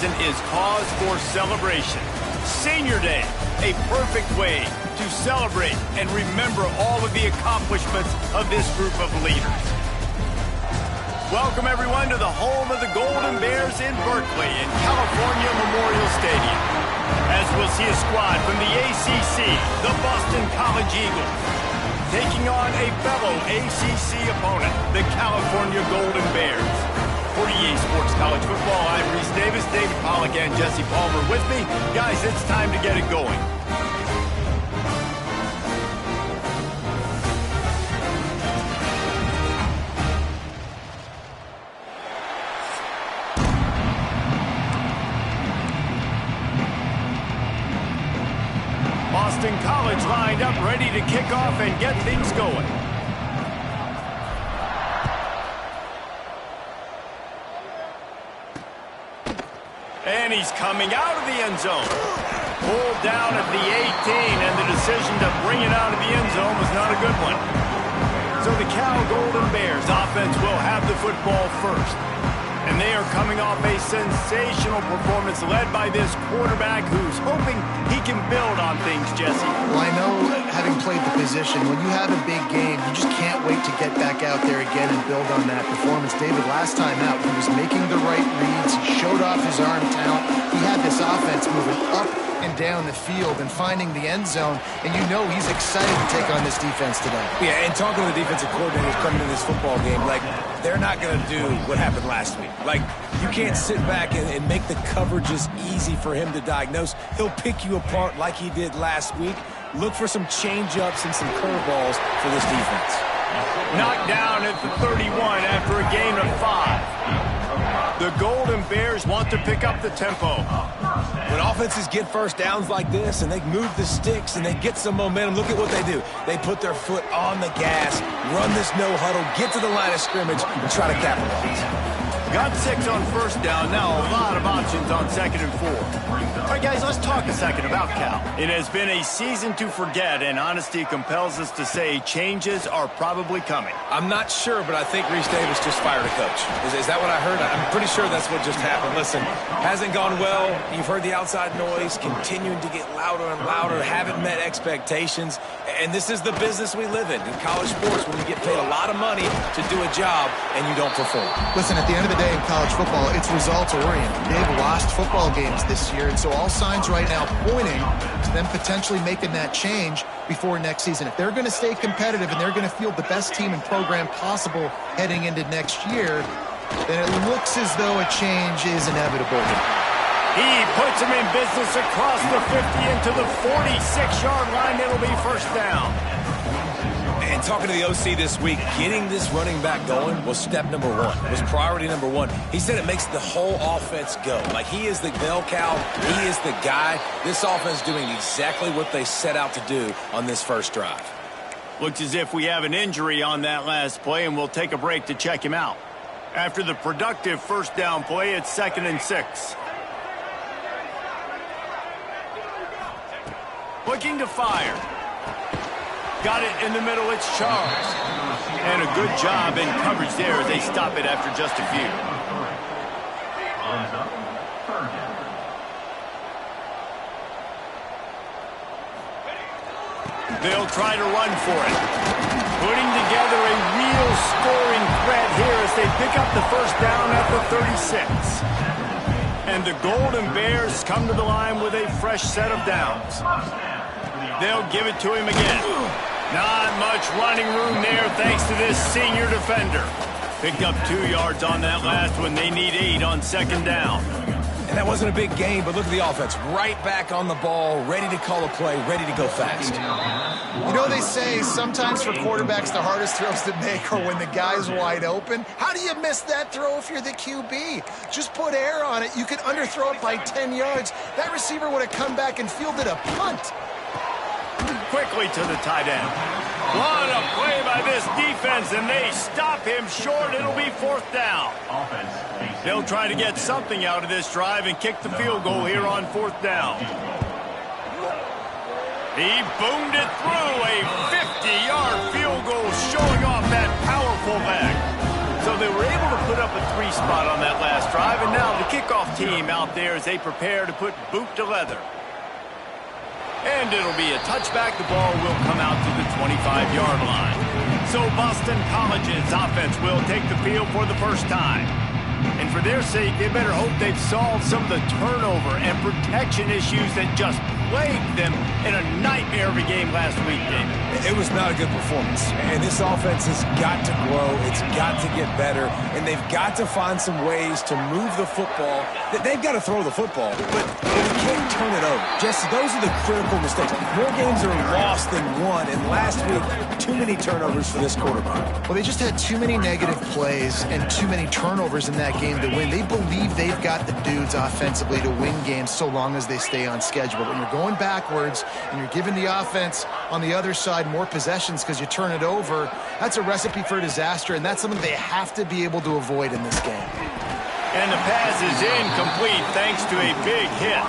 Is cause for celebration. Senior Day, a perfect way to celebrate and remember all of the accomplishments of this group of leaders. Welcome everyone to the home of the Golden Bears in Berkeley in California Memorial Stadium. As we'll see a squad from the ACC, the Boston College Eagles, taking on a fellow ACC opponent, the California Golden Bears. For EA Sports College Football, I'm Reese Davis, David Pollack, and Jesse Palmer with me. Guys, it's time to get it going. Boston College lined up, ready to kick off and get things going. And he's coming out of the end zone. Pulled down at the 18, and the decision to bring it out of the end zone was not a good one. So the Cal Golden Bears offense will have the football first. And they are coming off a sensational performance led by this quarterback who's hoping he can build on things, Jesse. Well, I know, having played the position, when you have a big game, you just can't wait to get back out there again and build on that performance. David, last time out, he was making the right reads. He showed off his arm talent. He had this offense moving up and down the field and finding the end zone, and you know he's excited to take on this defense today. Yeah, and talking to the defensive coordinators coming into this football game, like, they're not going to do what happened last week. Like, you can't sit back and make the coverages easy for him to diagnose. He'll pick you apart like he did last week. Look for some change-ups and some curveballs for this defense. Knocked down at the 31 after a gain of 5. The Golden Bears want to pick up the tempo. When offenses get first downs like this and they move the sticks and they get some momentum, look at what they do. They put their foot on the gas, run this no huddle, get to the line of scrimmage, and try to capitalize. Got 6 on first down. Now a lot of options on 2nd and 4. All right, guys, let's talk a second about Cal. It has been a season to forget, and honesty compels us to say changes are probably coming. I'm not sure, but I think Reese Davis just fired a coach. Is that what I heard? I'm pretty sure that's what just happened. Listen, hasn't gone well. You've heard the outside noise, continuing to get louder and louder, haven't met expectations. And this is the business we live in college sports, when you get paid a lot of money to do a job and you don't perform. Listen, at the end of the day in college football, it's results-oriented. They've lost football games this year, and so all signs right now pointing to them potentially making that change before next season. If they're going to stay competitive and they're going to field the best team and program possible heading into next year, then it looks as though a change is inevitable. He puts him in business across the 50 into the 46-yard line. It'll be first down. And talking to the OC this week, getting this running back going was step number 1, was priority number 1. He said it makes the whole offense go. Like, he is the bell cow, he is the guy. This offense doing exactly what they set out to do on this first drive. Looks as if we have an injury on that last play, and we'll take a break to check him out. After the productive first down play, it's 2nd and 6. Looking to fire. Got it in the middle, it's Charles. And a good job in coverage there as they stop it after just a few. They'll try to run for it. Putting together a real scoring threat here as they pick up the first down at the 36. And the Golden Bears come to the line with a fresh set of downs. They'll give it to him again. Not much running room there thanks to this senior defender. Picked up 2 yards on that last one. They need 8 on 2nd down. And that wasn't a big game, but look at the offense. Right back on the ball, ready to call a play, ready to go fast. You know, they say sometimes for quarterbacks the hardest throws to make are when the guy's wide open. How do you miss that throw if you're the QB? Just put air on it. You could underthrow it by 10 yards. That receiver would have come back and fielded a punt. Quickly to the tight end. What a play by this defense, and they stop him short. It'll be 4th down. They'll try to get something out of this drive and kick the field goal here on 4th down. He boomed it through, a 50-yard field goal showing off that powerful leg. So they were able to put up a 3 spot on that last drive, and now the kickoff team out there as they prepare to put boot to leather. And it'll be a touchback. The ball will come out to the 25-yard line. So Boston College's offense will take the field for the first time. And for their sake, they better hope they've solved some of the turnover and protection issues that just plagued them in a nightmare of a game last week, David. It was not a good performance. And this offense has got to grow. It's got to get better. And they've got to find some ways to move the football. They've got to throw the football, but we can't turn it over. Jesse, those are the critical mistakes. More games are lost than won. And last week, too many turnovers for this quarterback. Well, they just had too many negative plays and too many turnovers in that game to win. They believe they've got the dudes offensively to win games so long as they stay on schedule. But when you're going backwards and you're giving the offense on the other side more possessions because you turn it over, that's a recipe for disaster, and that's something they have to be able to avoid in this game. And the pass is incomplete thanks to a big hit.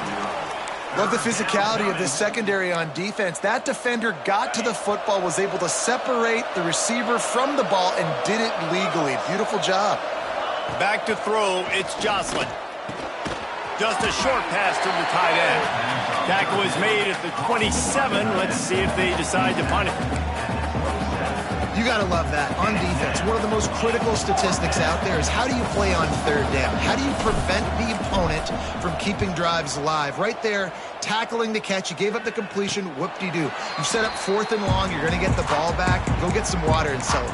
Love the physicality of this secondary on defense. That defender got to the football, was able to separate the receiver from the ball, and did it legally. Beautiful job. Back to throw, it's Jocelyn. Just a short pass to the tight end. Tackle is made at the 27. Let's see if they decide to punt it. You got to love that. On defense, one of the most critical statistics out there is how do you play on third down? How do you prevent the opponent from keeping drives alive? Right there, tackling the catch. You gave up the completion. Whoop-de-doo. You set up 4th and long. You're going to get the ball back. Go get some water and sell it.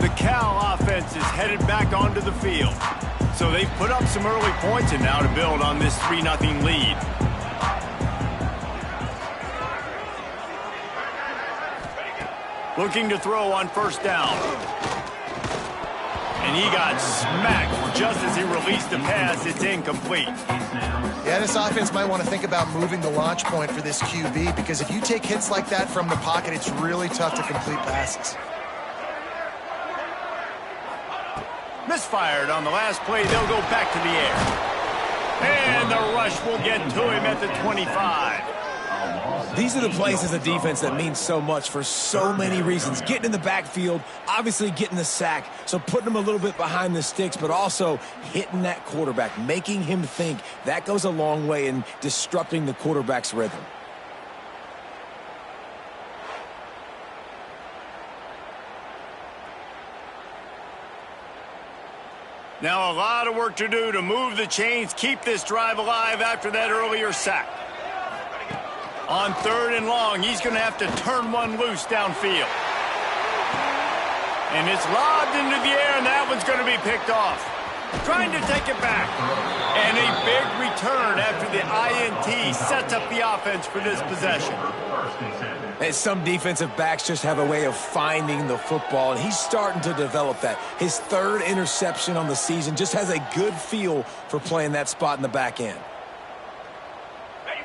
The Cal offense is headed back onto the field. So they've put up some early points, and now to build on this 3-0 lead. Looking to throw on first down. And he got smacked just as he released the pass. It's incomplete. Yeah, this offense might want to think about moving the launch point for this QB, because if you take hits like that from the pocket, it's really tough to complete passes. Misfired on the last play. They'll go back to the air. And the rush will get to him at the 25. These are the plays as a defense that mean so much for so many reasons. Getting in the backfield, obviously getting the sack, so putting him a little bit behind the sticks, but also hitting that quarterback, making him think. That goes a long way in disrupting the quarterback's rhythm. Now a lot of work to do to move the chains, keep this drive alive after that earlier sack. On 3rd and long, he's going to have to turn one loose downfield. And it's lobbed into the air, and that one's going to be picked off. Trying to take it back. And a big return after the INT sets up the offense for this possession. And some defensive backs just have a way of finding the football, and he's starting to develop that. His 3rd interception on the season, just has a good feel for playing that spot in the back end.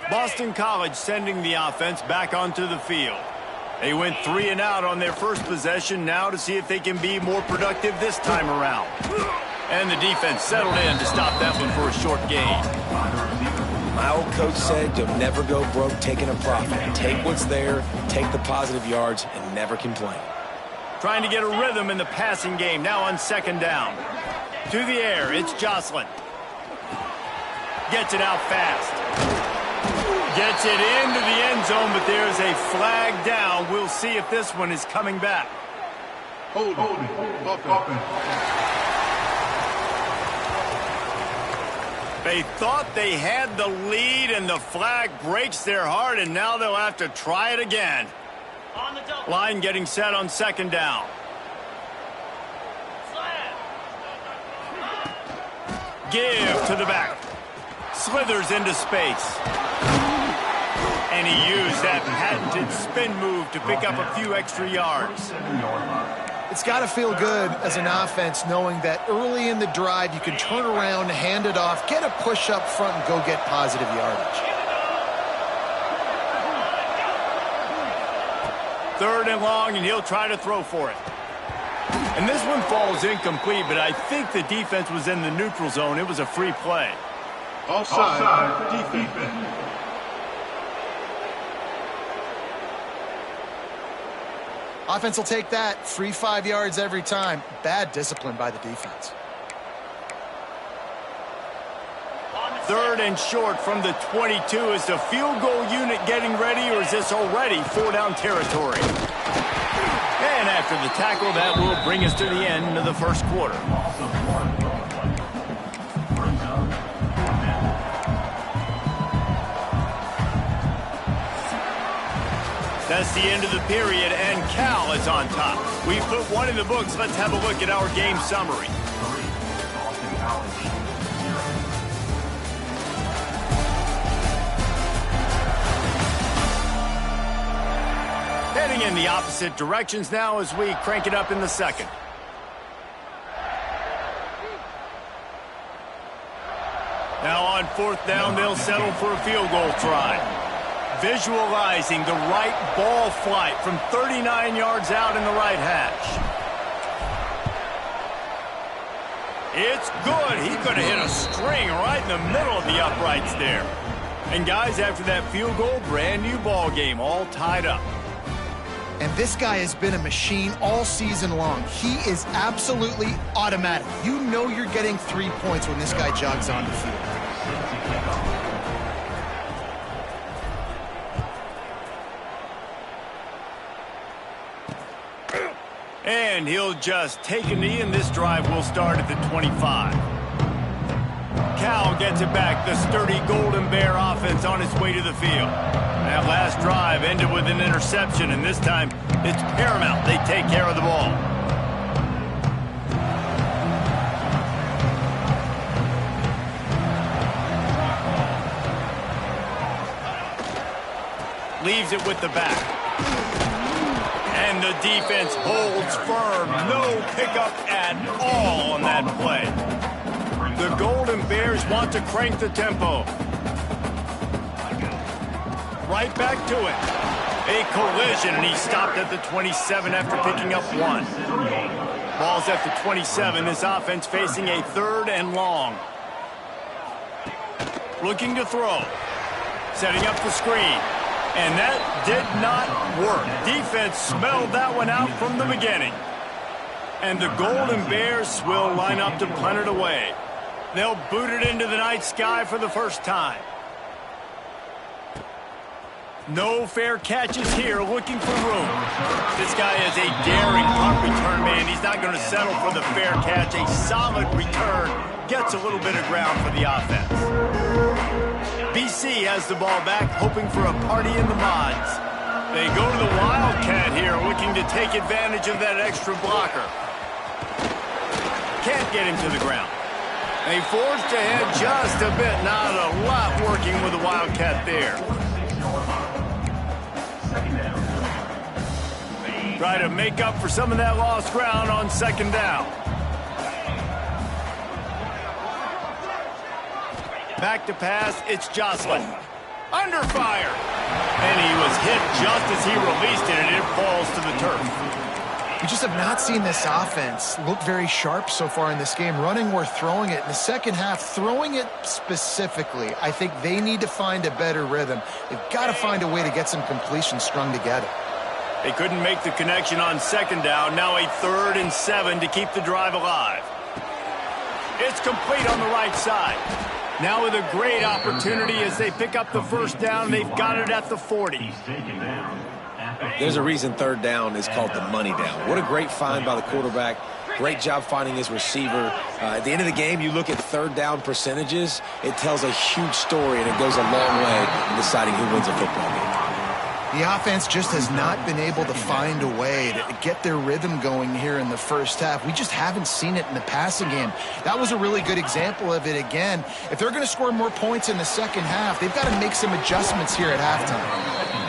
Boston College sending the offense back onto the field. They went 3 and out on their first possession, now to see if they can be more productive this time around. And the defense settled in to stop that one for a short gain. My old coach said you'll never go broke taking a profit. Take what's there, take the positive yards, and never complain. Trying to get a rhythm in the passing game, now on 2nd down. To the air, it's Jocelyn. Gets it out fast. Gets it into the end zone, but there's a flag down. We'll see if this one is coming back. Hold it. They thought they had the lead, and the flag breaks their heart, and now they'll have to try it again. Line getting set on 2nd down. Give to the back. Slithers into space. And he used that patented spin move to pick up a few extra yards. It's got to feel good as an offense knowing that early in the drive you can turn around, hand it off, get a push up front, and go get positive yardage. 3rd and long, and he'll try to throw for it. And this one falls incomplete, but I think the defense was in the neutral zone. It was a free play. Offside, defense. Offense will take that. Free 5 yards every time. Bad discipline by the defense. 3rd and short from the 22. Is the field goal unit getting ready, or is this already 4-down territory? And after the tackle, that will bring us to the end of the first quarter. That's the end of the period, and Cal is on top. We've put one in the books. Let's have a look at our game summary. Heading in the opposite directions now as we crank it up in the second. Now on 4th down, they'll settle for a field goal try. Visualizing the right ball flight from 39 yards out in the right hash. It's good. He could have hit a string right in the middle of the uprights there. And guys, after that field goal, brand new ball game, all tied up. And this guy has been a machine all season long. He is absolutely automatic. You know you're getting 3 points when this guy jogs on the field. And he'll just take a knee, and this drive will start at the 25. Cal gets it back. The sturdy Golden Bear offense on its way to the field. That last drive ended with an interception, and this time it's paramount they take care of the ball. Leaves it with the back. And the defense holds firm. No pickup at all on that play. The Golden Bears want to crank the tempo. Right back to it. A collision, and he stopped at the 27 after picking up 1. Ball's at the 27. This offense facing a 3rd and long. Looking to throw. Setting up the screen. And that did not work. Defense smelled that one out from the beginning. And the Golden Bears will line up to punt it away. They'll boot it into the night sky for the first time. No fair catches here, looking for room. This guy is a daring punt return man. He's not going to settle for the fair catch. A solid return gets a little bit of ground for the offense. BC has the ball back, hoping for a party in the mods. They go to the Wildcat here, looking to take advantage of that extra blocker. Can't get him to the ground. They forced ahead just a bit. Not a lot working with the Wildcat there. Try to make up for some of that lost ground on 2nd down. Back to pass, it's Jocelyn. Under fire. And he was hit just as he released it, and it falls to the turf. We just have not seen this offense look very sharp so far in this game, running or throwing it. In the second half, throwing it specifically, I think they need to find a better rhythm. They've got to find a way to get some completions strung together. They couldn't make the connection on 2nd down. Now a 3rd and 7 to keep the drive alive. It's complete on the right side. Now with a great opportunity as they pick up the 1st down. They've got it at the 40. There's a reason 3rd down is called the money down. What a great find by the quarterback. Great job finding his receiver. At the end of the game, you look at 3rd down percentages. It tells a huge story, and it goes a long way in deciding who wins a football game. The offense just has not been able to find a way to get their rhythm going here in the first half. We just haven't seen it in the passing game. That was a really good example of it again. If they're going to score more points in the second half, they've got to make some adjustments here at halftime.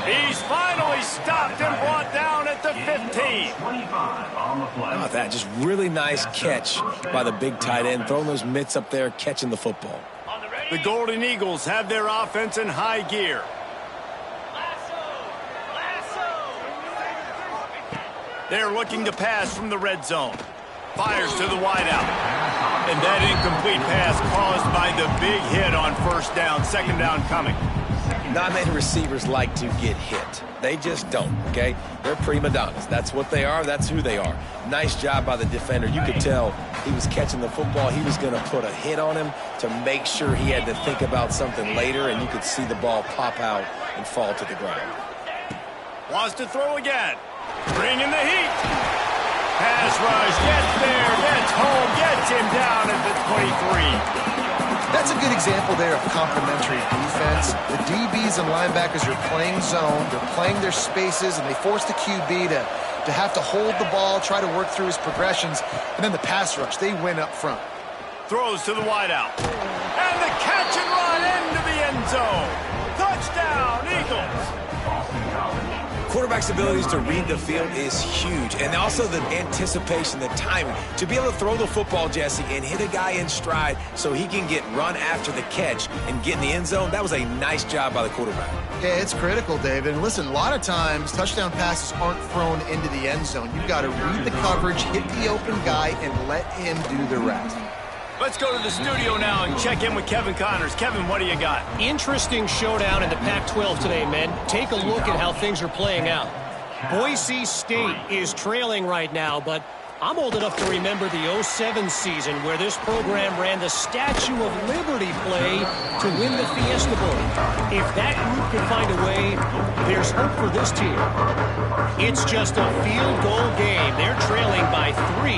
He's finally stopped and brought down at the 15. How about that? Just really nice catch by the big tight end, throwing those mitts up there, catching the football. The Golden Eagles have their offense in high gear. They're looking to pass from the red zone. Fires to the wideout. And that incomplete pass caused by the big hit on first down, second down coming. Not many receivers like to get hit. They just don't, okay? They're prima donnas. That's what they are. That's who they are. Nice job by the defender. You could tell he was catching the football. He was going to put a hit on him to make sure he had to think about something later, and you could see the ball pop out and fall to the ground. Wants to throw again. Bring in the heat. Pass rush. Gets there. Gets home. Gets him down at the 23. That's a good example there of complementary defense. The DBs and linebackers are playing zone, they're playing their spaces, and they force the QB to have to hold the ball, try to work through his progressions, and then the pass rush, they win up front. Throws to the wideout. And the catch and run into the end zone. Touchdown, Eagles. Quarterback's abilities to read the field is huge, and also the anticipation, the timing. To be able to throw the football, Jesse, and hit a guy in stride so he can get run after the catch and get in the end zone, that was a nice job by the quarterback. Yeah, it's critical, David. And listen, a lot of times touchdown passes aren't thrown into the end zone. You've got to read the coverage, hit the open guy, and let him do the rest. Let's go to the studio now and check in with Kevin Connors. Kevin, what do you got? Interesting showdown in the Pac-12 today, men. Take a look at how things are playing out. Boise State is trailing right now, but I'm old enough to remember the 07 season where this program ran the Statue of Liberty play to win the Fiesta Bowl. If that group can find a way, there's hope for this team. It's just a field goal game. They're trailing by 3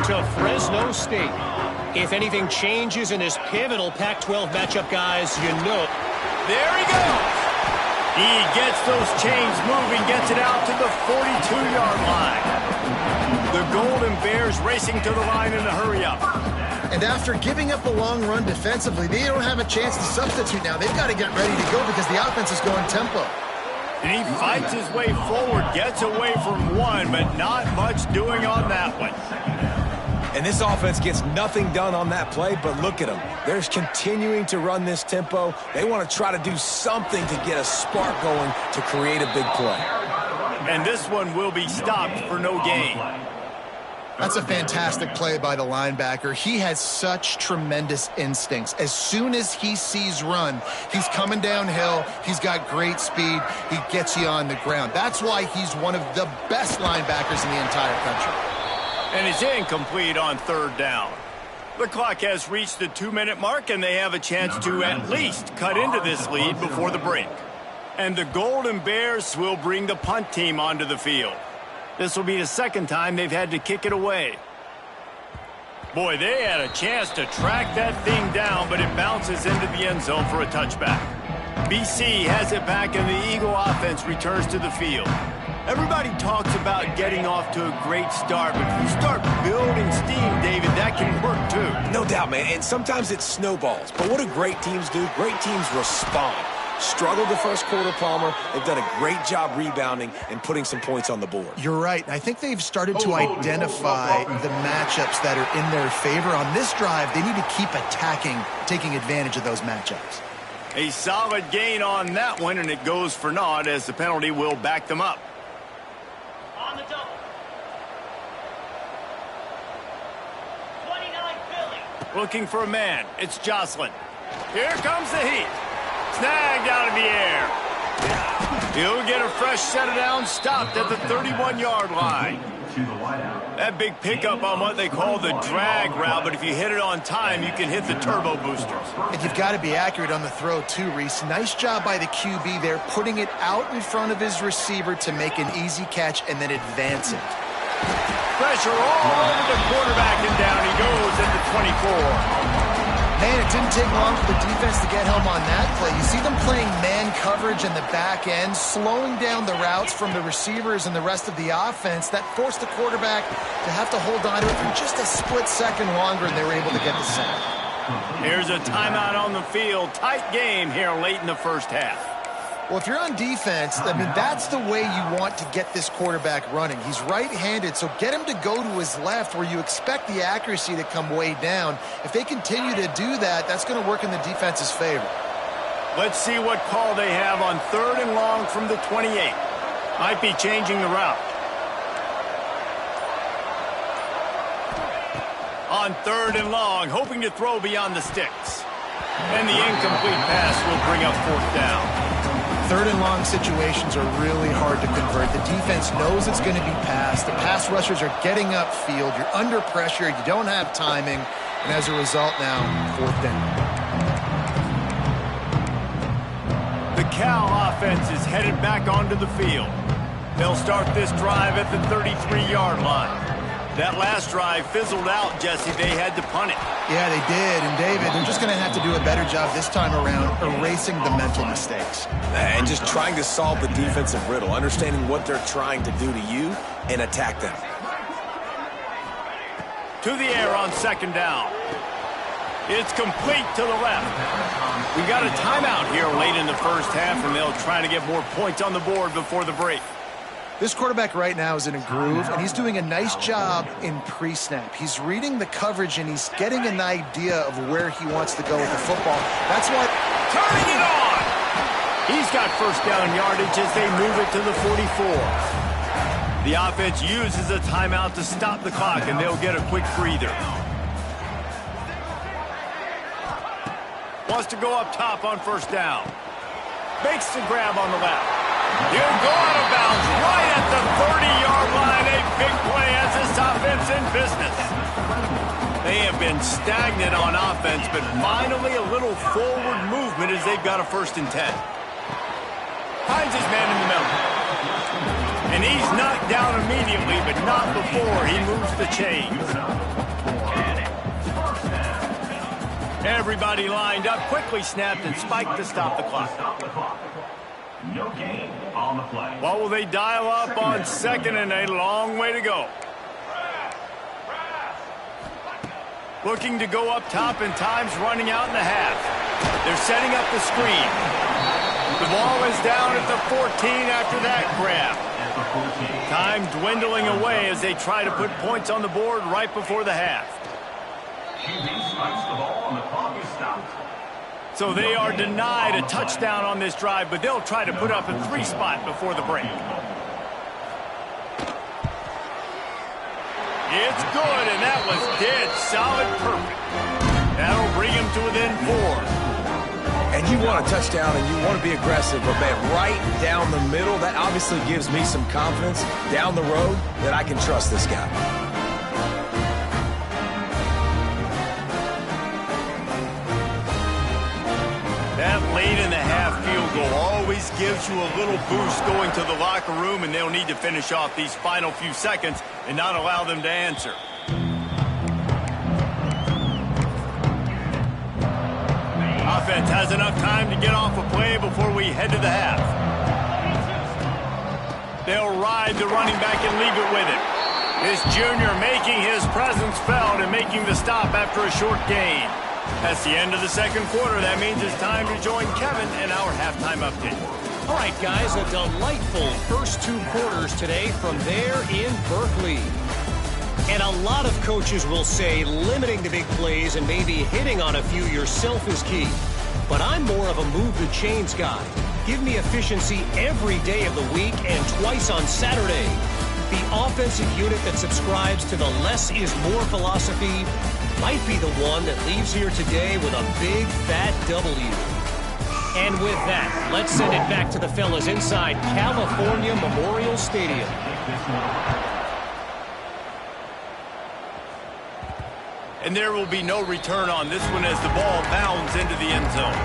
to Fresno State. If anything changes in this pivotal Pac-12 matchup, guys, you know. There he goes. He gets those chains moving, gets it out to the 42-yard line. The Golden Bears racing to the line in a hurry-up. And after giving up the long run defensively, they don't have a chance to substitute now. They've got to get ready to go because the offense is going tempo. And he fights his way forward, gets away from one, but not much doing on that one. And this offense gets nothing done on that play, but look at them. They're continuing to run this tempo. They want to try to do something to get a spark going to create a big play. And this one will be stopped for no gain. That's a fantastic play by the linebacker. He has such tremendous instincts. As soon as he sees run, he's coming downhill. He's got great speed. He gets you on the ground. That's why he's one of the best linebackers in the entire country. And it's incomplete on third down. The clock has reached the 2-minute mark, and they have a chance to at least cut into this lead before the break. And the Golden Bears will bring the punt team onto the field. This will be the second time they've had to kick it away. Boy, they had a chance to track that thing down, but it bounces into the end zone for a touchback. BC has it back, and the Eagle offense returns to the field. Everybody talks about getting off to a great start, but if you start building steam, David, that can work too. No doubt, man, and sometimes it snowballs. But what do great teams do? Great teams respond. Struggled the first quarter, Palmer. They've done a great job rebounding and putting some points on the board. You're right. I think they've started to identify the matchups that are in their favor. On this drive, they need to keep attacking, taking advantage of those matchups. A solid gain on that one, and it goes for naught as the penalty will back them up. On the double. 29 Philly. Looking for a man. It's Jocelyn. Here comes the heat. Snagged out of the air. He'll get a fresh set of downs, stopped at the 31-yard line. That big pickup on what they call the drag route, but if you hit it on time, you can hit the turbo boosters. And you've got to be accurate on the throw too, Reese. Nice job by the QB there, putting it out in front of his receiver to make an easy catch and then advance it. Pressure all over the quarterback, and down he goes at the 24. Man, it didn't take long for the defense to get home on that play. You see them playing man coverage in the back end, slowing down the routes from the receivers and the rest of the offense. That forced the quarterback to have to hold on to it for just a split second longer, and they were able to get the sack. Here's a timeout on the field. Tight game here late in the first half. Well, if you're on defense, I mean, that's the way you want to get this quarterback running. He's right-handed, so get him to go to his left where you expect the accuracy to come way down. If they continue to do that, that's going to work in the defense's favor. Let's see what call they have on 3rd and long from the 28. Might be changing the route. On 3rd and long, hoping to throw beyond the sticks. And the incomplete pass will bring up 4th down. 3rd and long situations are really hard to convert. The defense knows it's going to be passed. The pass rushers are getting upfield. You're under pressure. You don't have timing. And as a result now, 4th down. The Cal offense is headed back onto the field. They'll start this drive at the 33-yard line. That last drive fizzled out, Jesse. They had to punt it. Yeah, they did. And, David, they're just going to have to do a better job this time around erasing the mental mistakes. And just trying to solve the defensive riddle, understanding what they're trying to do to you and attack them. To the air on 2nd down. It's complete to the left. We got a timeout here late in the first half, and they'll try to get more points on the board before the break. This quarterback right now is in a groove, and he's doing a nice job in pre-snap. He's reading the coverage, and he's getting an idea of where he wants to go with the football. That's what... Turning it on! He's got first down yardage as they move it to the 44. The offense uses a timeout to stop the clock, and they'll get a quick breather. Wants to go up top on first down. Makes the grab on the left. He'll go out of bounds right at the 30-yard line. A big play as this offense in business. They have been stagnant on offense, but finally a little forward movement as they've got a 1st and 10. Finds his man in the middle. And he's knocked down immediately, but not before he moves the chains. Everybody lined up, quickly snapped and spiked to stop the clock. No gain on the play. What will they dial up on 2nd and a long way to go? Looking to go up top, and time's running out in the half. They're setting up the screen. The ball is down at the 14 after that grab. Time dwindling away as they try to put points on the board right before the half. QB spikes the ball and the clock is stopped. So they are denied a touchdown on this drive, but they'll try to put up a 3 spot before the break. It's good, and that was dead solid perfect. That'll bring him to within 4. And you want a touchdown and you want to be aggressive, but man, right down the middle, that obviously gives me some confidence down the road that I can trust this guy. That late in the half field goal always gives you a little boost going to the locker room, and they'll need to finish off these final few seconds and not allow them to answer. Offense has enough time to get off a play before we head to the half. They'll ride the running back and leave it with him. This junior making his presence felt and making the stop after a short gain. That's the end of the 2nd quarter. That means it's time to join Kevin in our halftime update. All right, guys, a delightful first 2 quarters today from there in Berkeley. And a lot of coaches will say limiting the big plays and maybe hitting on a few yourself is key. But I'm more of a move the chains guy. Give me efficiency every day of the week and twice on Saturday. The offensive unit that subscribes to the less is more philosophy might be the one that leaves here today with a big fat W. And with that, let's send it back to the fellas inside California Memorial Stadium. And there will be no return on this one as the ball bounds into the end zone.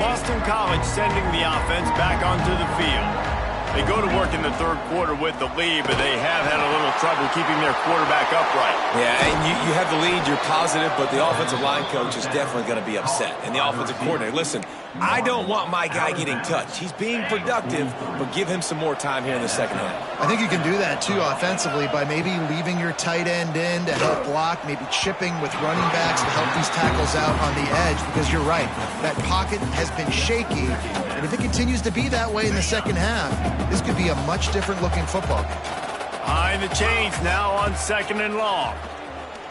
Boston College sending the offense back onto the field. They go to work in the 3rd quarter with the lead, but they have had a little trouble keeping their quarterback upright. Yeah, and you have the lead, you're positive, but the offensive line coach is definitely going to be upset. And the offensive coordinator, listen, I don't want my guy getting touched. He's being productive, but give him some more time here in the 2nd half. I think you can do that, too, offensively, by maybe leaving your tight end in to help block, maybe chipping with running backs to help these tackles out on the edge, because you're right, that pocket has been shaky, and if it continues to be that way in the 2nd half, this could be a much different-looking football game. Behind the chains now on 2nd and long.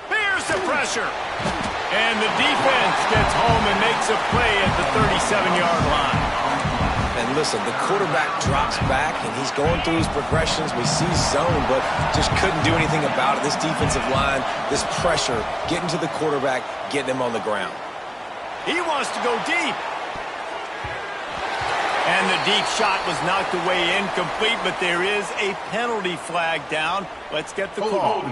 Here's the pressure. And the defense gets home and makes a play at the 37-yard line. And listen, the quarterback drops back, and he's going through his progressions. We see zone, but just couldn't do anything about it. This defensive line, this pressure, getting to the quarterback, getting him on the ground. He wants to go deep. And the deep shot was knocked away incomplete, but there is a penalty flag down. Let's get the call.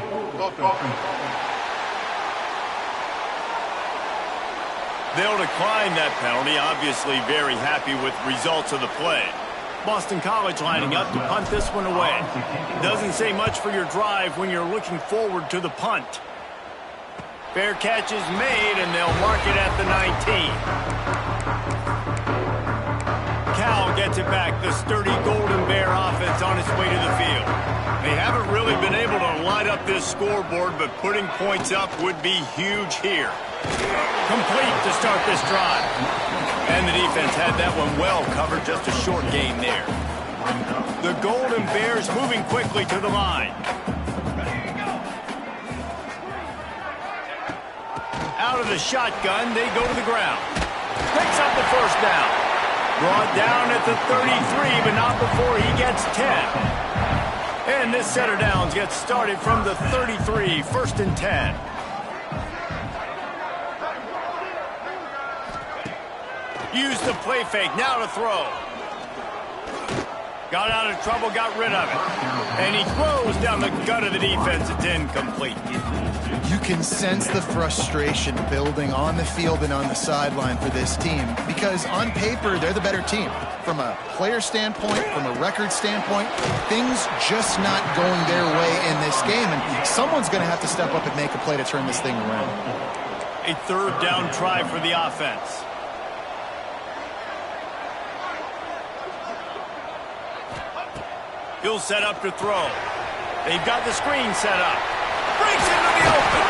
They'll decline that penalty, obviously very happy with results of the play. Boston College lining up to punt this one away. Doesn't say much for your drive when you're looking forward to the punt. Fair catch is made, and they'll mark it at the 19. Cal gets it back, the sturdy Golden Bear offense on its way to the field. They haven't really been able to light up this scoreboard, but putting points up would be huge here. Complete to start this drive. And the defense had that one well covered, just a short gain there. The Golden Bears moving quickly to the line. Out of the shotgun, they go to the ground. Picks up the first down. Brought down at the 33, but not before he gets 10. And this set of downs gets started from the 33, 1st and 10. Use the play fake, now to throw. Got out of trouble, got rid of it. And he throws down the gut of the defense. It's incomplete. You can sense the frustration building on the field and on the sideline for this team because on paper, they're the better team. From a player standpoint, from a record standpoint, things just not going their way in this game. And someone's going to have to step up and make a play to turn this thing around. A third down try for the offense. He'll set up to throw. They've got the screen set up. Breaks into the open.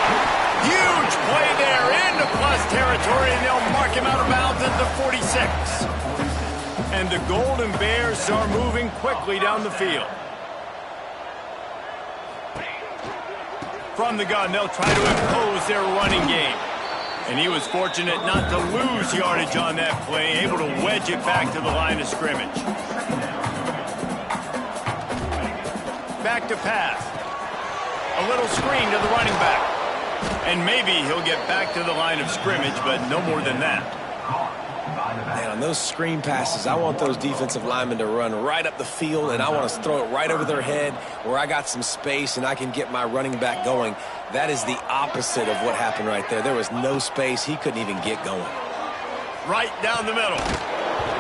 Huge play there into plus territory, and they'll mark him out of bounds at the 46. And the Golden Bears are moving quickly down the field. From the gun, they'll try to impose their running game. And he was fortunate not to lose yardage on that play, able to wedge it back to the line of scrimmage. Back to pass. A little screen to the running back. And maybe he'll get back to the line of scrimmage, but no more than that. Man, on those screen passes, I want those defensive linemen to run right up the field, and I want to throw it right over their head where I got some space and I can get my running back going. That is the opposite of what happened right there. There was no space. He couldn't even get going. Right down the middle.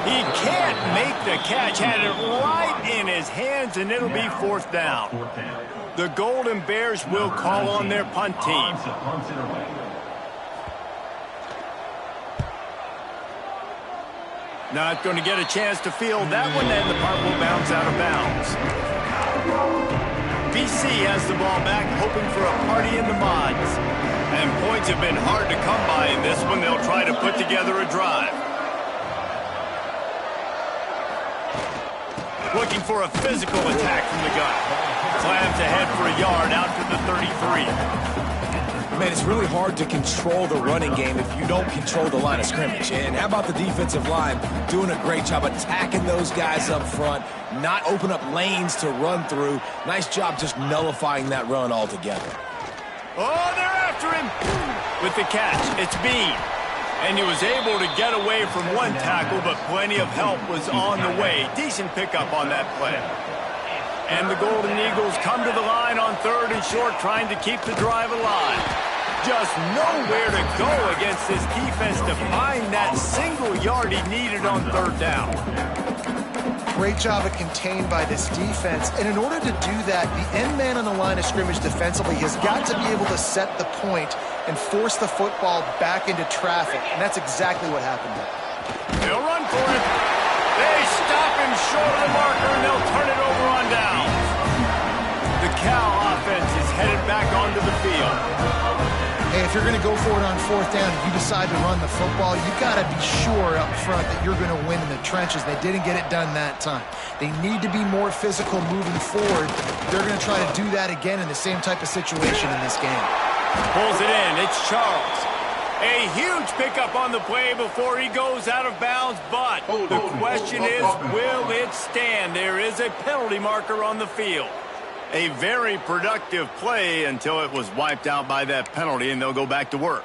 He can't make the catch. Had it right in his hands, and it'll be 4th down. The Golden Bears will call on their punt team. Not going to get a chance to field that one, and the punt will bounce out of bounds. BC has the ball back, hoping for a party in the mods. And points have been hard to come by in this one. They'll try to put together a drive. Looking for a physical attack from the gun. Slams ahead for a yard out to the 33. Man, it's really hard to control the running game if you don't control the line of scrimmage. And how about the defensive line doing a great job attacking those guys up front, not open up lanes to run through. Nice job just nullifying that run altogether. Oh, they're after him. With the catch, it's Bean. And he was able to get away from one tackle, but plenty of help was on the way. Decent pickup on that play. And the Golden Eagles come to the line on 3rd and short, trying to keep the drive alive. Just nowhere to go against this defense to find that single yard he needed on 3rd down. Great job of contained by this defense. And in order to do that, the end man on the line of scrimmage defensively has got to be able to set the point and force the football back into traffic. And that's exactly what happened there. They'll run for it. They stop him short of the marker, and they'll turn it over on down. The Cal offense is headed back onto the field. Hey, if you're going to go for it on 4th down, if you decide to run the football, you've got to be sure up front that you're going to win in the trenches. They didn't get it done that time. They need to be more physical moving forward. They're going to try to do that again in the same type of situation in this game. Pulls it in. It's Charles. A huge pickup on the play before he goes out of bounds, but the question is, will it stand? There is a penalty marker on the field. A very productive play until it was wiped out by that penalty, and they'll go back to work.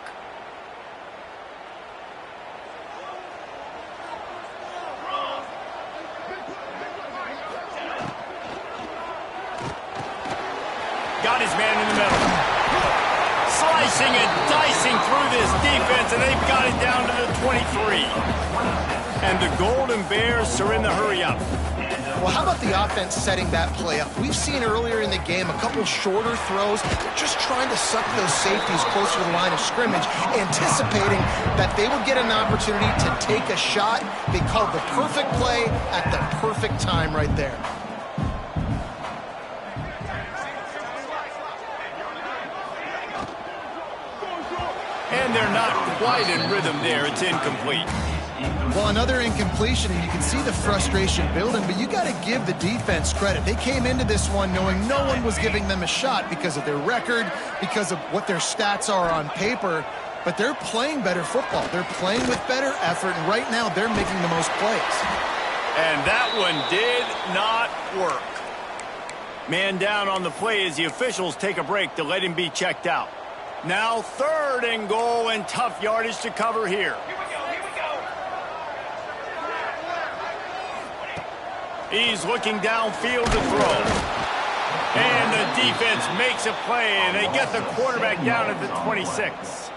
Got his man in the middle. Slicing and dicing through this defense, and they've got it down to the 23. And the Golden Bears are in the hurry-up. Well, how about the offense setting that play up? We've seen earlier in the game a couple shorter throws, just trying to suck those safeties closer to the line of scrimmage, anticipating that they would get an opportunity to take a shot. They called the perfect play at the perfect time right there. And they're not quite in rhythm there. It's incomplete. Well, another incompletion, and you can see the frustration building, but you got to give the defense credit. They came into this one knowing no one was giving them a shot because of their record, because of what their stats are on paper, but they're playing better football. They're playing with better effort, and right now they're making the most plays. And that one did not work. Man down on the play as the officials take a break to let him be checked out. Now 3rd and goal, and tough yardage to cover here. He's looking downfield to throw. And the defense makes a play, and they get the quarterback down at the 26.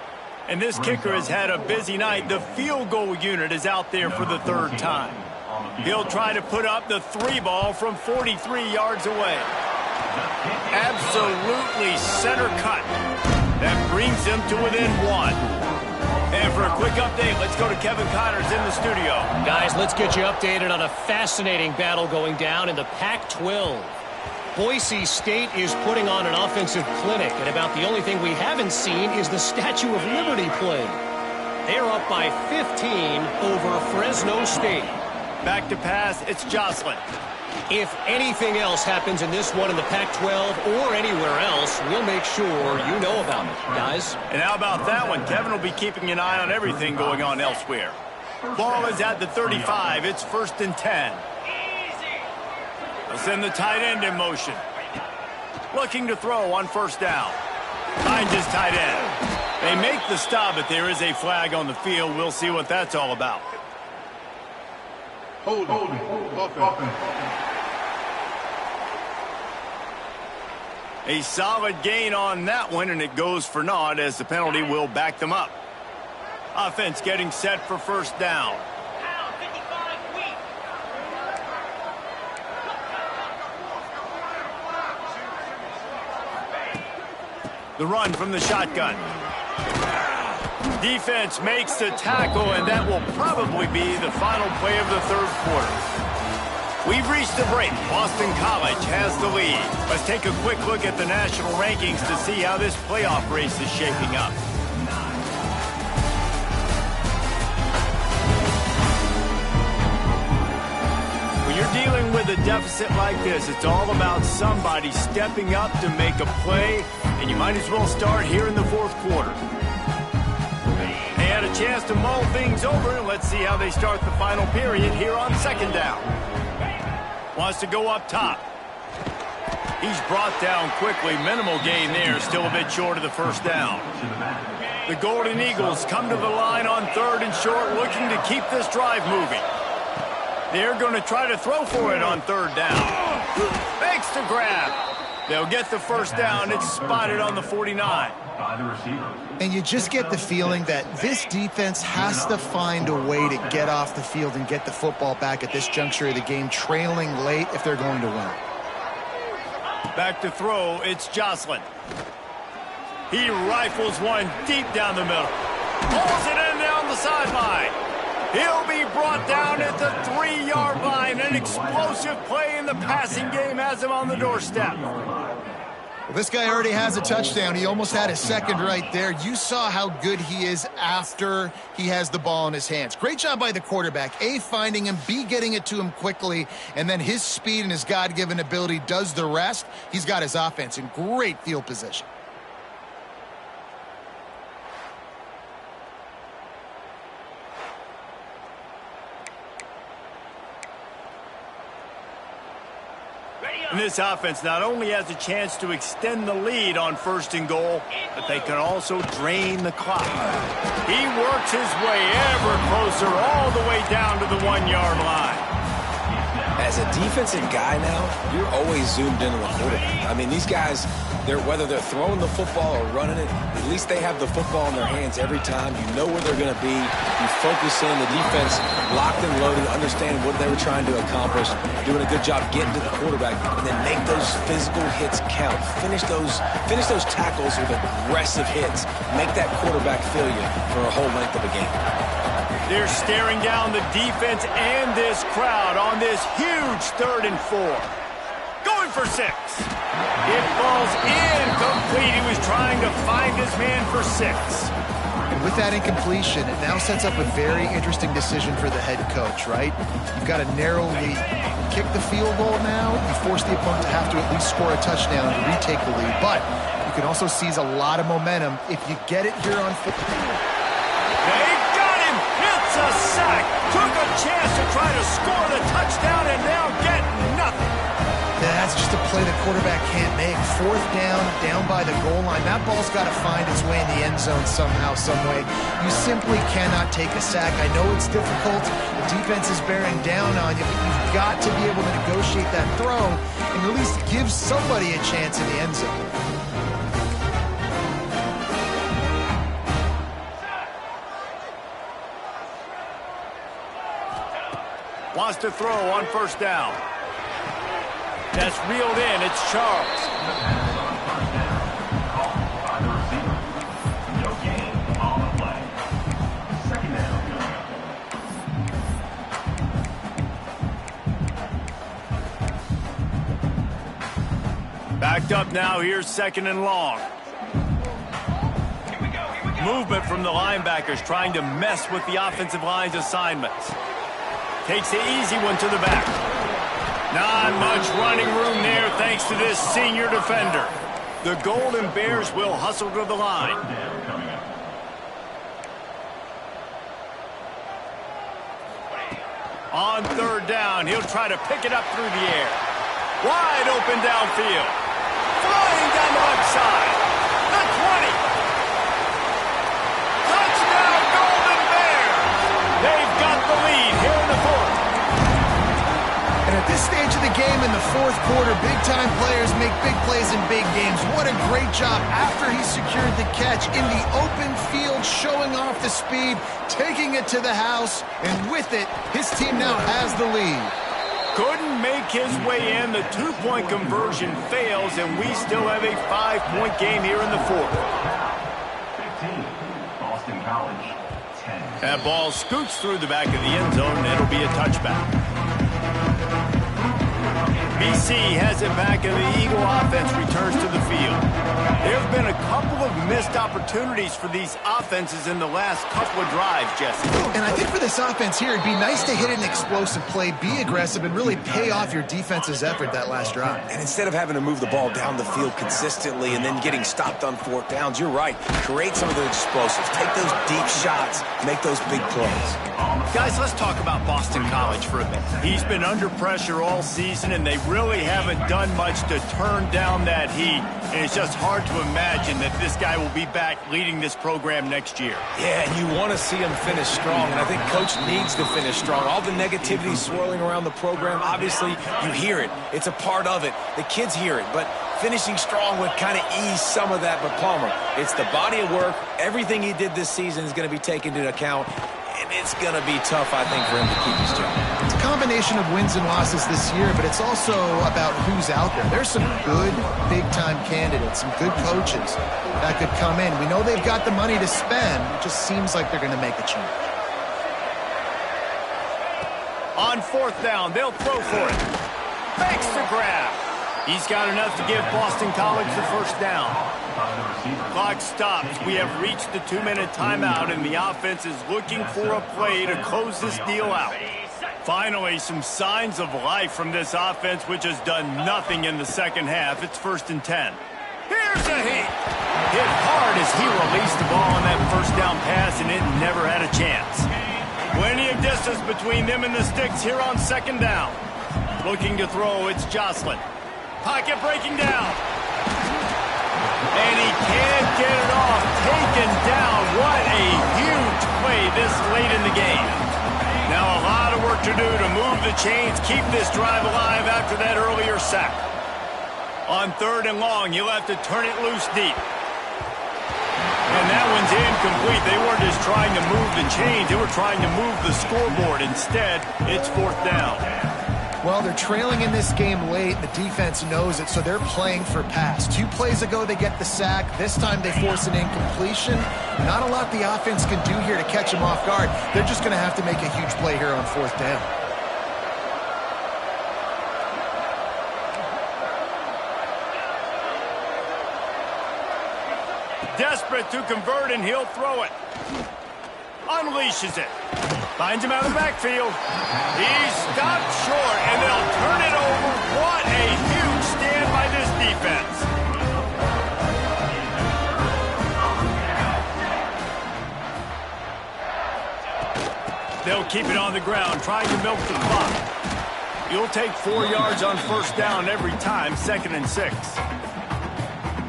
And this kicker has had a busy night. The field goal unit is out there for the 3rd time. He'll try to put up the 3 ball from 43 yards away. Absolutely center cut. That brings them to within 1. And for a quick update, let's go to Kevin Connors in the studio. Guys, let's get you updated on a fascinating battle going down in the Pac-12. Boise State is putting on an offensive clinic, and about the only thing we haven't seen is the Statue of Liberty play. They're up by 15 over Fresno State. Back to pass, it's Jocelyn. If anything else happens in this one in the Pac-12 or anywhere else, we'll make sure you know about it, guys. And how about that one? Kevin will be keeping an eye on everything going on elsewhere. Ball is at the 35. It's 1st and 10. They'll send the tight end in motion. Looking to throw on 1st down. Finds his tight end. They make the stop, but there is a flag on the field. We'll see what that's all about. Holding. Offense. A solid gain on that one, and it goes for naught as the penalty will back them up. Offense getting set for 1st down. The run from the shotgun. Defense makes the tackle, and that will probably be the final play of the 3rd quarter. We've reached the break. Boston College has the lead. Let's take a quick look at the national rankings to see how this playoff race is shaping up. When you're dealing with a deficit like this, it's all about somebody stepping up to make a play, and you might as well start here in the 4th quarter. They had a chance to mull things over. Let's see how they start the final period here on 2nd down. Wants to go up top. He's brought down quickly. Minimal gain there. Still a bit short of the 1st down. The Golden Eagles come to the line on 3rd and short, looking to keep this drive moving. They're going to try to throw for it on 3rd down. Makes the grab. They'll get the 1st down. It's spotted on the 49. And you just get the feeling that this defense has to find a way to get off the field and get the football back at this juncture of the game, trailing late if they're going to win. Back to throw, it's Jocelyn. He rifles one deep down the middle. Pulls it in down the sideline. He'll be brought down at the 3-yard line. An explosive play in the passing game has him on the doorstep. Well, this guy already has a touchdown. He almost had a 2nd right there. You saw how good he is after he has the ball in his hands. Great job by the quarterback. A, finding him, B, getting it to him quickly, and then his speed and his God-given ability does the rest. He's got his offense in great field position. And this offense not only has a chance to extend the lead on 1st and goal, but they can also drain the clock. He works his way ever closer all the way down to the 1-yard line. As a defensive guy now, you're always zoomed in on the quarterback. I mean, these guys, whether they're throwing the football or running it, at least they have the football in their hands every time. You know where they're going to be. You focus in. The defense locked and loaded, understanding what they were trying to accomplish, doing a good job getting to the quarterback, and then make those physical hits count. Finish those tackles with aggressive hits. Make that quarterback feel you for a whole length of a game. They're staring down the defense and this crowd on this huge 3rd and 4. Going for 6. It falls incomplete. He was trying to find his man for 6. And with that incompletion, it now sets up a very interesting decision for the head coach, right? You've got a narrow lead. You kick the field goal now, you force the opponent to have to at least score a touchdown to retake the lead. But you can also seize a lot of momentum if you get it here on foot. They got him! It's a sack! Took a chance to try to score the touchdown and now get nothing. That's just a play the quarterback can't make. 4th down by the goal line. That ball's got to find its way in the end zone somehow, some way. You simply cannot take a sack. I know it's difficult. The defense is bearing down on you, but you've got to be able to negotiate that throw and at least give somebody a chance in the end zone. Wants to throw on 1st down. That's reeled in. It's Charles. No gain on the play. 2nd down. Backed up now. Here's 2nd and long. Movement from the linebackers trying to mess with the offensive line's assignments. Takes the easy one to the back. Not much running room there thanks to this senior defender. The Golden Bears will hustle to the line. On 3rd down, he'll try to pick it up through the air. Wide open downfield. Flying down the left side. The 20. Touchdown, Golden Bears. They've got the lead here in the 4th. And at this stage of the game in the 4th quarter, big-time players make big plays in big games. What a great job after he secured the catch in the open field, showing off the speed, taking it to the house, and with it, his team now has the lead. Couldn't make his way in. The 2-point conversion fails, and we still have a 5-point game here in the 4th. 15, Boston College, 10. That ball scoots through the back of the end zone, and it'll be a touchback. BC has it back, and the Eagle offense returns to the field. There have been a couple of missed opportunities for these offenses in the last couple of drives, Jesse. And I think for this offense here, it'd be nice to hit an explosive play, be aggressive, and really pay off your defense's effort that last drive. And instead of having to move the ball down the field consistently and then getting stopped on 4th downs, you're right. Create some of those explosives. Take those deep shots. Make those big plays. Guys, let's talk about Boston College for a minute. He's been under pressure all season, and they really haven't done much to turn down that heat. And it's just hard to imagine that this guy will be back leading this program next year. Yeah, and you want to see him finish strong, and I think Coach needs to finish strong. All the negativity swirling around the program, obviously, you hear it. It's a part of it. The kids hear it, but finishing strong would kind of ease some of that. But Palmer, it's the body of work. Everything he did this season is going to be taken into account. And it's going to be tough, I think, for him to keep his job. It's a combination of wins and losses this year, but it's also about who's out there. There's some good big-time candidates, some good coaches that could come in. We know they've got the money to spend. It just seems like they're going to make a change. On 4th down, they'll throw for it. Fakes the grab. He's got enough to give Boston College the 1st down. Clock stops. We have reached the 2-minute timeout, and the offense is looking for a play to close this deal out. Finally, some signs of life from this offense, which has done nothing in the 2nd half. It's 1st and 10. Here's a hit. Hit hard as he released the ball on that 1st down pass, and it never had a chance. Plenty of distance between them and the sticks here on 2nd down. Looking to throw, it's Jocelyn. Pocket breaking down. And he can't get it off. Taken down. What a huge play this late in the game. Now a lot of work to do to move the chains, keep this drive alive after that earlier sack. On 3rd and long, he'll have to turn it loose deep. And that one's incomplete. They weren't just trying to move the chains. They were trying to move the scoreboard. Instead, it's 4th down. Well, they're trailing in this game late. The defense knows it, so they're playing for pass. 2 plays ago, they get the sack. This time, they force an incompletion. Not a lot the offense can do here to catch them off guard. They're just going to have to make a huge play here on 4th down. Desperate to convert, and he'll throw it. Unleashes it. Finds him out of the backfield. He's stopped short, and they'll turn it over. What a huge stand by this defense. They'll keep it on the ground, trying to milk the clock. You'll take 4 yards on 1st down every time, 2nd and 6.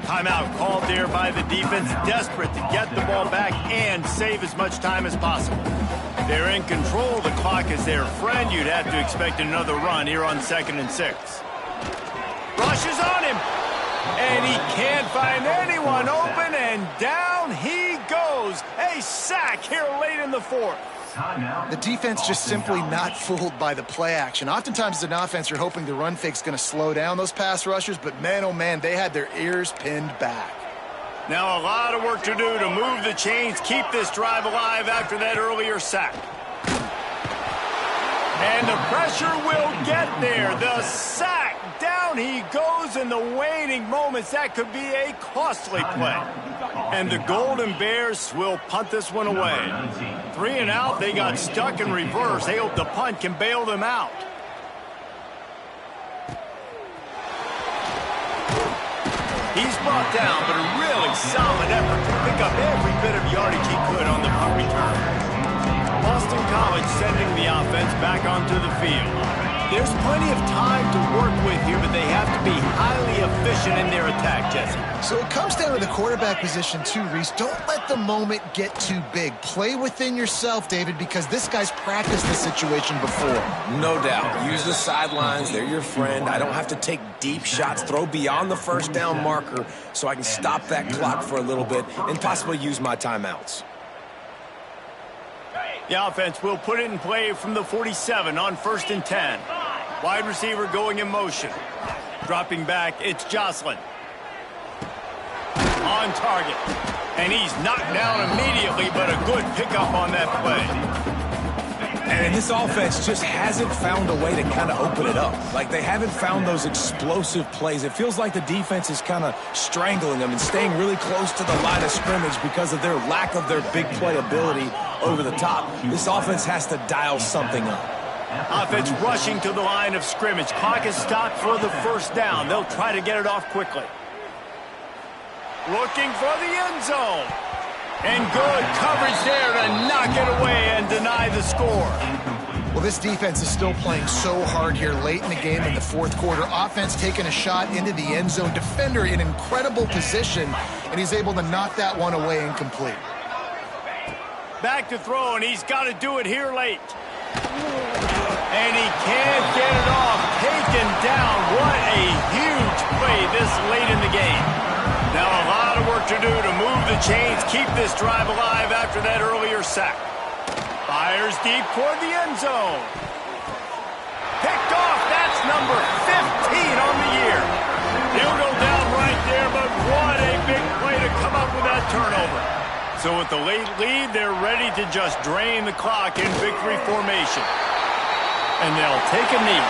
Timeout called there by the defense, desperate to get the ball back and save as much time as possible. They're in control. The clock is their friend. You'd have to expect another run here on 2nd and 6. Rushes on him, and he can't find anyone open, and down he goes. A sack here late in the 4th. The defense just simply not fooled by the play action. Oftentimes as an offense, you're hoping the run fake's going to slow down those pass rushers, but man, oh man, they had their ears pinned back. Now a lot of work to do to move the chains, keep this drive alive after that earlier sack. And the pressure will get there. The sack, down he goes in the waning moments. That could be a costly play. And the Golden Bears will punt this one away. 3 and out, they got stuck in reverse. They hope the punt can bail them out. He's brought down, but a really solid effort to pick up every bit of yardage he could on the punt return. Boston College sending the offense back onto the field. There's plenty of time to work with here, but they have to be highly efficient in their attack, Jesse. So it comes down to the quarterback position too, Reese. Don't let the moment get too big. Play within yourself, David, because this guy's practiced this situation before. No doubt. Use the sidelines. They're your friend. I don't have to take deep shots, throw beyond the 1st down marker so I can stop that clock for a little bit and possibly use my timeouts. The offense will put it in play from the 47 on 1st and 10. Wide receiver going in motion. Dropping back, it's Jocelyn. On target. And he's knocked down immediately, but a good pickup on that play. And this offense just hasn't found a way to kind of open it up. Like, they haven't found those explosive plays. It feels like the defense is kind of strangling them and staying really close to the line of scrimmage because of their lack of their big play ability over the top. This offense has to dial something up. Offense rushing to the line of scrimmage. Clock is stopped for the 1st down. They'll try to get it off quickly. Looking for the end zone. And good coverage there to knock it away and deny the score. Well, this defense is still playing so hard here late in the game in the 4th quarter. Offense taking a shot into the end zone. Defender in incredible position, and he's able to knock that one away incomplete. Back to throw, and he's got to do it here late. And he can't get it off. Taken down. What a huge play this late in the game. Now a lot of work to do to move the chains, keep this drive alive after that earlier sack. Fires deep toward the end zone. Picked off. That's number 15 on the year. He'll go down right there, but what a big play to come up with that turnover. So with the late lead, they're ready to just drain the clock in victory formation. And they'll take a knee.